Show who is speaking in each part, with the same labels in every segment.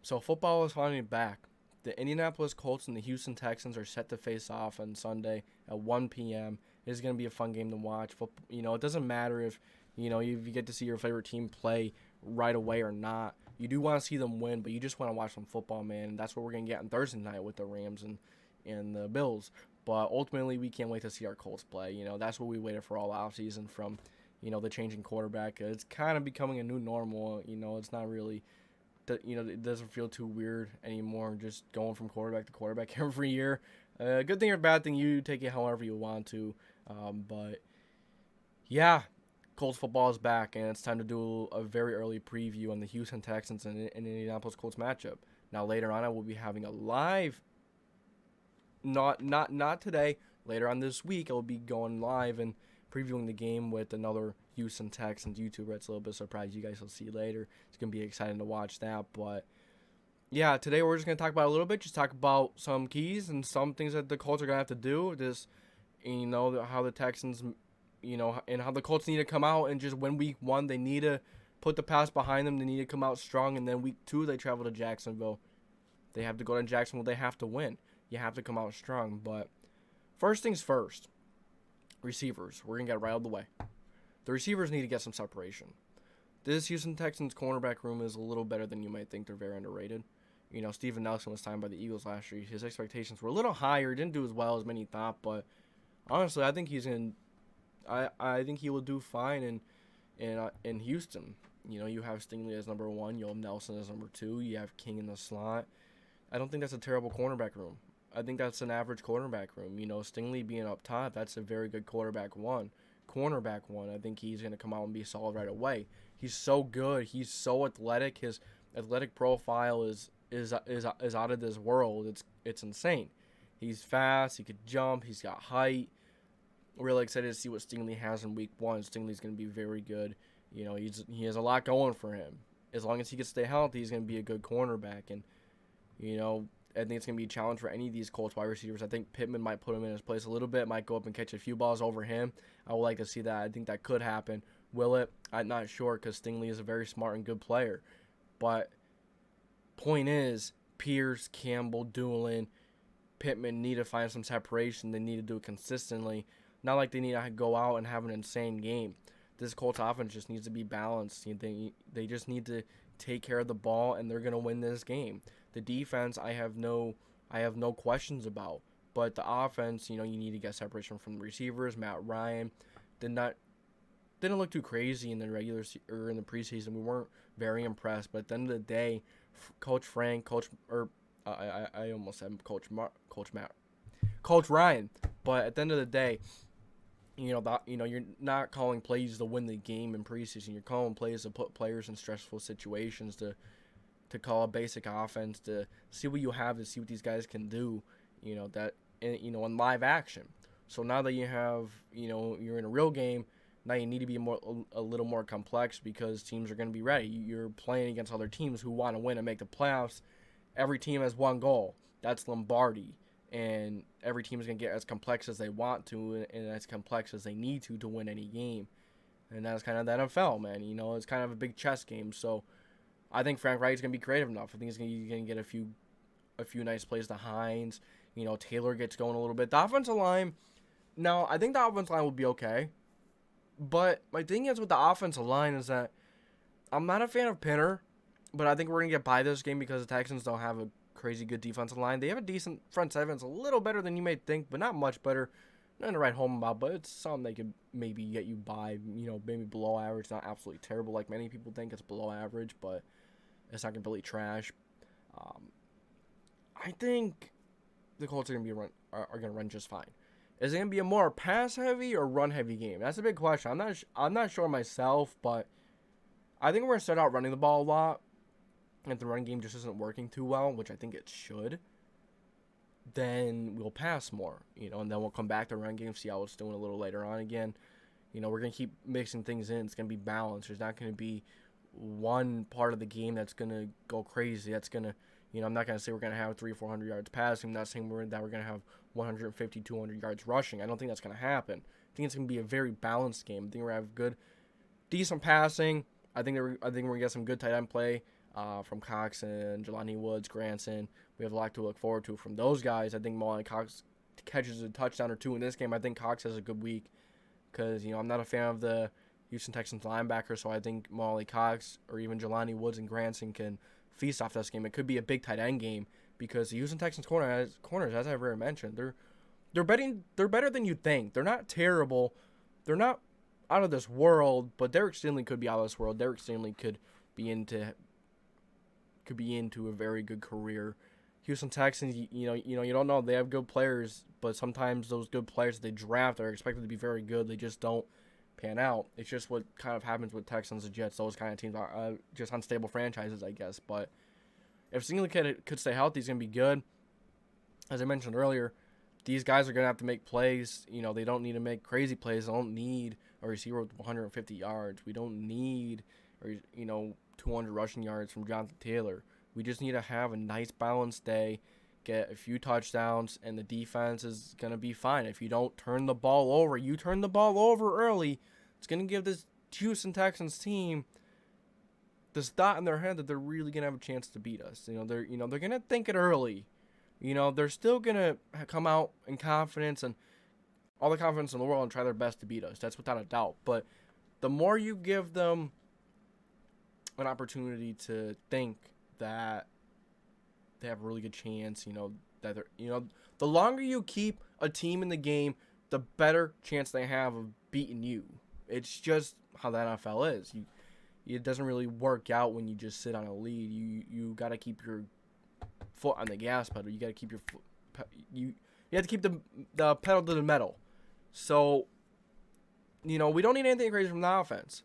Speaker 1: So football is finally back. The Indianapolis Colts and the Houston Texans are set to face off on Sunday at 1 p.m. It is going to be a fun game to watch. It doesn't matter if you get to see your favorite team play right away or not. You do want to see them win, but you just want to watch some football, man. And that's what we're going to get on Thursday night with the Rams and the Bills. But ultimately, we can't wait to see our Colts play. That's what we waited for all offseason from, the changing quarterback. It's kind of becoming a new normal. It's not really it doesn't feel too weird anymore, just going from quarterback to quarterback every year. Good thing or bad thing, you take it however you want to. But yeah, Colts football is back, and it's time to do a very early preview on the Houston Texans and Indianapolis Colts matchup. Now later on, I will be having a live. Not today. Later on this week, I will be going live and previewing the game with another Houston Texans YouTuber. It's a little bit surprised. You guys will see later. It's going to be exciting to watch that. But yeah, today we're just going to talk about a little bit. Just talk about some keys and some things that the Colts are going to have to do. How the Texans, and how the Colts need to come out and just win week 1. They need to put the pass behind them. They need to come out strong. And then week 2, they travel to Jacksonville. They have to go to Jacksonville. They have to win. You have to come out strong. But first things first, receivers. We're going to get right out of the way. The receivers need to get some separation. This Houston Texans cornerback room is a little better than you might think. They're very underrated. Steven Nelson was signed by the Eagles last year. His expectations were a little higher. He didn't do as well as many thought, but honestly, I think I think he will do fine in Houston. You have Stingley as number 1. You have Nelson as number 2. You have King in the slot. I don't think that's a terrible cornerback room. I think that's an average cornerback room. Stingley being up top, that's a very good cornerback 1. I think he's going to come out and be solid right away. He's so good. He's so athletic. His athletic profile is out of this world. It's insane. He's fast. He could jump. He's got height. Really excited to see what Stingley has in week 1. Stingley's going to be very good. He has a lot going for him. As long as he can stay healthy, he's going to be a good cornerback. And, I think it's going to be a challenge for any of these Colts wide receivers. I think Pittman might put him in his place a little bit, might go up and catch a few balls over him. I would like to see that. I think that could happen. Will it? I'm not sure because Stingley is a very smart and good player. But point is, Pierce, Campbell, Doolin, Pittman need to find some separation. They need to do it consistently. Not like they need to go out and have an insane game. This Colts offense just needs to be balanced. They just need to take care of the ball, and they're going to win this game. The defense, I have no questions about. But the offense, you need to get separation from the receivers. Matt Ryan didn't look too crazy in the in the preseason. We weren't very impressed. But at the end of the day, Coach Ryan. But at the end of the day, you're not calling plays to win the game in preseason. You're calling plays to put players in stressful situations, to call a basic offense, to see what you have, to see what these guys can do, in live action. So now that you have, you're in a real game, now you need to be a little more complex because teams are going to be ready. You're playing against other teams who want to win and make the playoffs. Every team has one goal. That's Lombardi. And every team is going to get as complex as they want to and as complex as they need to win any game. And that's kind of the NFL, man. It's kind of a big chess game. So I think Frank Wright's going to be creative enough. I think he's going to get a few nice plays to Hines. Taylor gets going a little bit. The offensive line, now, I think the offensive line will be okay. But my thing is with the offensive line is that I'm not a fan of Pinner, but I think we're going to get by this game because the Texans don't have a crazy good defensive line. They have a decent front seven. It's a little better than you may think, but not much better. Nothing to write home about, but it's something they could maybe get you by, maybe below average. Not absolutely terrible like many people think. It's below average, but it's not completely trash. I think the Colts are going to run just fine. Is it going to be a more pass heavy or run heavy game? That's a big question. I'm not sure myself, but I think we're going to start out running the ball a lot. If the run game just isn't working too well, which I think it should, then we'll pass more, and then we'll come back to run game, see how it's doing a little later on again. We're going to keep mixing things in. It's going to be balanced. There's not going to be one part of the game that's going to go crazy. That's going to, I'm not going to say we're going to have 300-400 yards passing. I'm not saying that we're going to have 150-200 yards rushing. I don't think that's going to happen. I think it's going to be a very balanced game. I think we're going to have decent passing. I think we're going to get some good tight end play. from Cox and Jelani Woods, Granson. We have a lot to look forward to from those guys. I think Molly Cox catches a touchdown or two in this game. I think Cox has a good week because, I'm not a fan of the Houston Texans linebacker, so I think Molly Cox or even Jelani Woods and Granson can feast off this game. It could be a big tight end game because the Houston Texans corners, as I've already mentioned, they're better than you think. They're not terrible. They're not out of this world, but Derek Stingley could be out of this world. Derek Stingley could be into a very good career. Houston Texans, you don't know. They have good players, but sometimes those good players they draft are expected to be very good. They just don't pan out. It's just what kind of happens with Texans and Jets. Those kind of teams are just unstable franchises, I guess. But if Stingley could stay healthy, he's going to be good. As I mentioned earlier, these guys are going to have to make plays. They don't need to make crazy plays. They don't need a receiver with 150 yards. We don't need, 200 rushing yards from Jonathan Taylor. We just need to have a nice balanced day, get a few touchdowns, and the defense is going to be fine. If you don't turn the ball over, early, it's going to give this Houston Texans team this thought in their head that they're really going to have a chance to beat us. They're going to think it early. They're still going to come out in confidence and all the confidence in the world and try their best to beat us. That's without a doubt. But the more you give them an opportunity to think that they have a really good chance, that they're, the longer you keep a team in the game, the better chance they have of beating you. It's just how the NFL is. It doesn't really work out when you just sit on a lead. You got to keep your foot on the gas pedal. You got to keep your foot. You have to keep the pedal to the metal. So, we don't need anything crazy from the offense.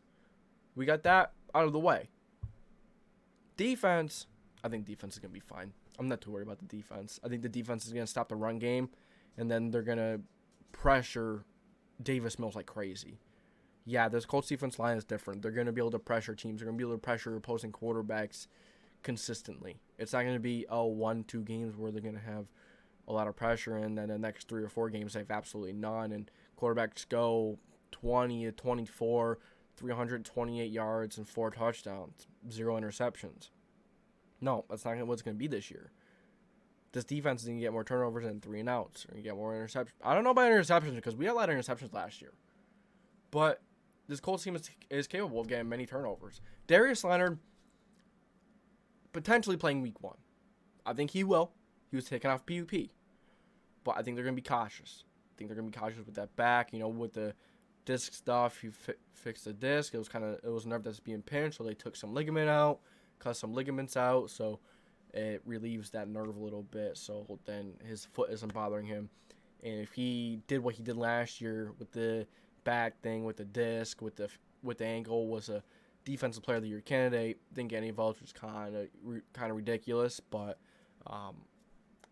Speaker 1: We got that out of the way. Defense, I think defense is going to be fine. I'm not too worried about the defense. I think the defense is going to stop the run game, and then they're going to pressure Davis Mills like crazy. Yeah, this Colts defense line is different. They're going to be able to pressure teams. They're going to be able to pressure opposing quarterbacks consistently. It's not going to be 1-2 games where they're going to have a lot of pressure, and then the next 3 or 4 games they have absolutely none, and quarterbacks go 20 to 24, 328 yards and 4 touchdowns, 0 interceptions. No, that's not what's going to be this year. This defense is going to get more turnovers and 3 and outs. Or you get more interceptions. I don't know about interceptions because we had a lot of interceptions last year. But this Colts team is capable of getting many turnovers. Darius Leonard potentially playing week 1. I think he will. He was taken off PUP. But I think they're going to be cautious. I think they're going to be cautious with that back. With the disc stuff, he fixed the disc. It was a nerve that's being pinched, so they took some ligament out, cut some ligaments out, so it relieves that nerve a little bit, so then his foot isn't bothering him. And if he did what he did last year with the back thing, with the disc, with the ankle, was a defensive player of the year candidate, didn't get any votes, which is kind of ridiculous, but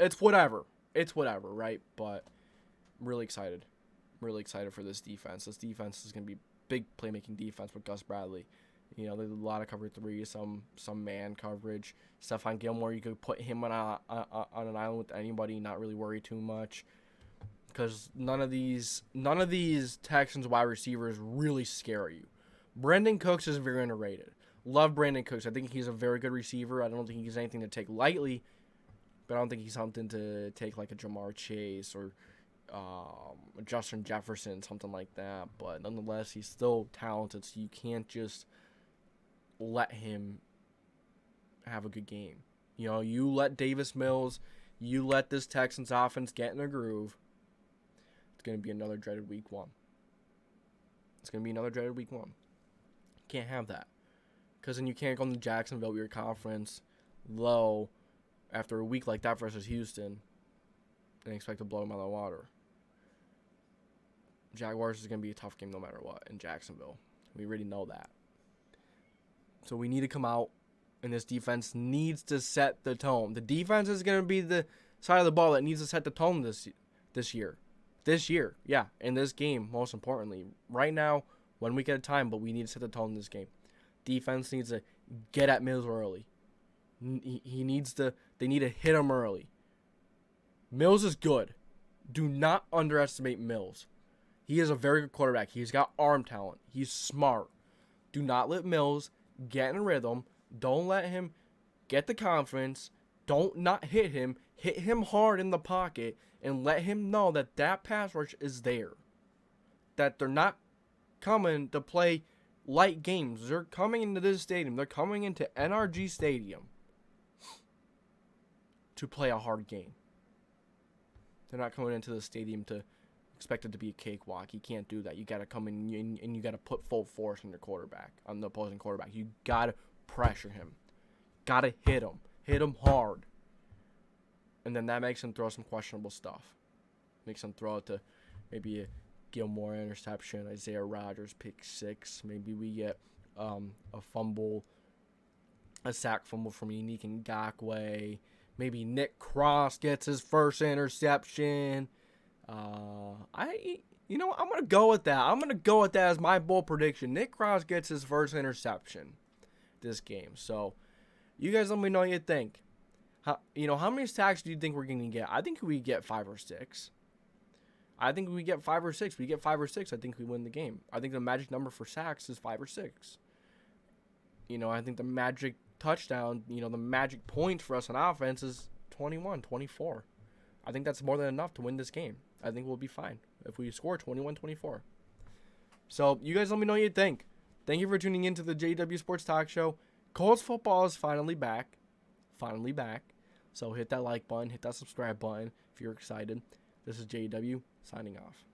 Speaker 1: it's whatever. It's whatever, right? But I'm really excited. Really excited for this defense. This defense is going to be big playmaking defense with Gus Bradley. There's a lot of cover 3, some man coverage. Stephon Gilmore, you could put him on an island with anybody, not really worry too much, because none of these Texans wide receivers really scare you. Brandon Cooks is very underrated. Love Brandon Cooks. I think he's a very good receiver. I don't think he's anything to take lightly, but I don't think he's something to take like a Jamar Chase or Justin Jefferson, something like that. But nonetheless, he's still talented, so you can't just let him have a good game. You let Davis Mills, you let this Texans offense get in a groove. It's going to be another dreaded week 1. Can't have that. Because then you can't go into Jacksonville with your conference low after a week like that versus Houston and expect to blow them out of the water. Jaguars is going to be a tough game no matter what in Jacksonville. We already know that. So we need to come out, and this defense needs to set the tone. The defense is going to be the side of the ball that needs to set the tone this year. This year, yeah, in this game, most importantly. Right now, 1 week at a time, but we need to set the tone in this game. Defense needs to get at Mills early. They need to hit him early. Mills is good. Do not underestimate Mills. He is a very good quarterback. He's got arm talent. He's smart. Do not let Mills get in a rhythm. Don't let him get the confidence. Don't not hit him. Hit him hard in the pocket and let him know that that pass rush is there. That they're not coming to play light games. They're coming into this stadium. They're coming into NRG Stadium to play a hard game. They're not coming into the stadium to expect it to be a cakewalk. You can't do that. You got to come in and you got to put full force on your quarterback, on the opposing quarterback. You got to pressure him. Got to hit him. Hit him hard. And then that makes him throw some questionable stuff. Makes him throw it to maybe a Gilmore interception, Isaiah Rodgers pick 6. Maybe we get a fumble, a sack fumble from Yannick Ngokuae. Maybe Nick Cross gets his first interception. I'm gonna go with that. I'm gonna go with that as my bold prediction. Nick Cross gets his first interception this game. So you guys let me know what you think. How many sacks do you think we're gonna get? I think we get 5 or 6. I think we get 5 or 6. We get 5 or 6. I think we win the game. I think the magic number for sacks is 5 or 6. I think the magic touchdown, the magic points for us on offense is 21, 24. I think that's more than enough to win this game. I think we'll be fine if we score 21-24. So you guys let me know what you think. Thank you for tuning in to the JDW Sports Talk Show. Colts football is finally back. Finally back. So hit that like button, hit that subscribe button if you're excited. This is JDW signing off.